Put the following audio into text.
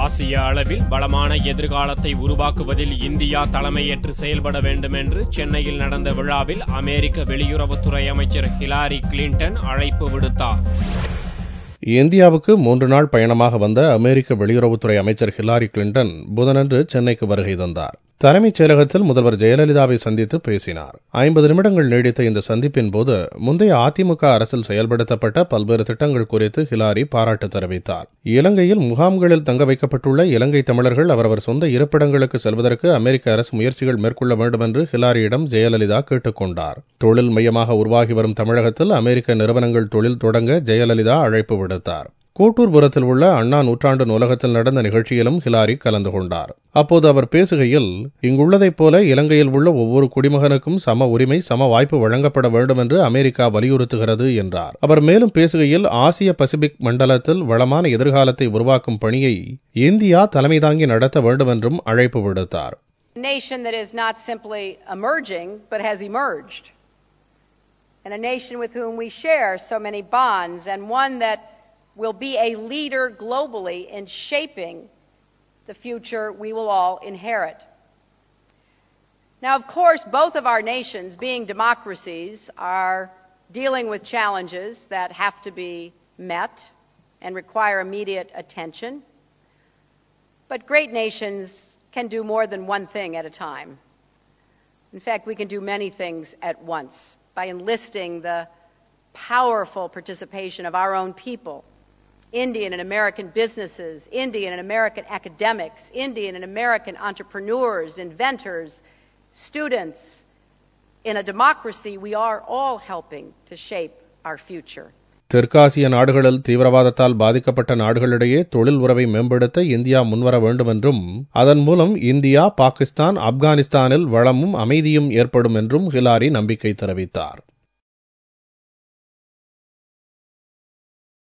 ஆசிய அளவில் வளமான எதிர்காலத்தை உருவாக்குவதில் இந்தியா தலைமையேற்று செயல்பட வேண்டும் என்று சென்னையில் நடந்த விழாவில் அமெரிக்க வெளியுறவுத்துறை அமைச்சர் ஹிலாரி கிளின்டன் அழைப்பு விடுத்தார். இந்தியாவுக்கு 3 நாள் பயணமாக வந்த அமெரிக்க வெளியுறவுத்துறை அமைச்சர் ஹிலாரி கிளின்டன் புதனன்று சென்னைக்கு வருகை தந்தார். தலைமைச் செயலகத்தில் முதல்வர் ஜெயலலிதாவை சந்தித்து பேசினார். 50 நிமிடங்கள் நீடித்த இந்த சந்திப்பின் போது முந்தைய அதிமுக அரசில் செயல்படுத்தப்பட்ட பல்வேறு திட்டங்கள் குறித்து ஹிலாரி பாராட்டு தெரிவித்தார். இலங்கையில் முகாம்களில் தங்க வைக்கப்பட்டுள்ள இலங்கை தமிழர்கள் அவரவர் சொந்த இருப்பிடங்களுக்கு செல்வதற்கு அமெரிக்க அரசு முயற்சிகள் மேற்கொள்ள வேண்டும் என்று ஹிலாரியிடம் ஜெயலலிதா கேட்டுக் கொண்டார். தொழில் மையமாக உருவாகி வரும் தமிழகத்தில் அமெரிக்க நிறுவனங்கள் தொழில் தொடங்க ஜெயலலிதா அழைப்பு விடுத்தார். கோட்டூர்புரத்தில் உள்ள அண்ணா நூற்றாண்டு நூலகத்தில் நடந்த நிகழ்ச்சியிலும் ஹிலாரி கலந்து கொண்டார். அப்போது அவர் பேசுகையில், இங்குள்ளதைப் போல இலங்கையில் உள்ள ஒவ்வொரு குடிமகனுக்கும் சம உரிமை, சம வாய்ப்பு வழங்கப்பட வேண்டும் என்று அமெரிக்கா வலியுறுத்துகிறது என்றார். அவர் மேலும் பேசுகையில், ஆசிய பசிபிக் மண்டலத்தில் வளமான எதிர்காலத்தை உருவாக்கும் பணியை இந்தியா தலைமை தாங்கி நடத்த வேண்டும் என்றும் அழைப்பு விடுத்தார். nation that is not simply emerging but has emerged, and a nation with whom we share so many bonds, and one that will be a leader globally in shaping the future we will all inherit. Now, of course, both of our nations, being democracies, are dealing with challenges that have to be met and require immediate attention. But great nations can do more than one thing at a time. In fact, we can do many things at once by enlisting the powerful participation of our own people. Indian and American businesses, Indian and American academics, Indian and American entrepreneurs, inventors, students. In a democracy, we are all helping to shape our future. தெற்காசிய நாடுகளில் தீவிரவாதத்தால் பாதிக்கப்பட்ட நாடுகளிடையே தொழில் உறவை மேம்படுத்த India முன்வர வேண்டும் என்றும், அதன் மூலம் இந்தியா, பாகிஸ்தான், ஆப்கானிஸ்தானில் வளமும் அமைதியும் ஏற்படும் என்றும் ஹிலாரி நம்பிக்கை தெரிவித்தார்.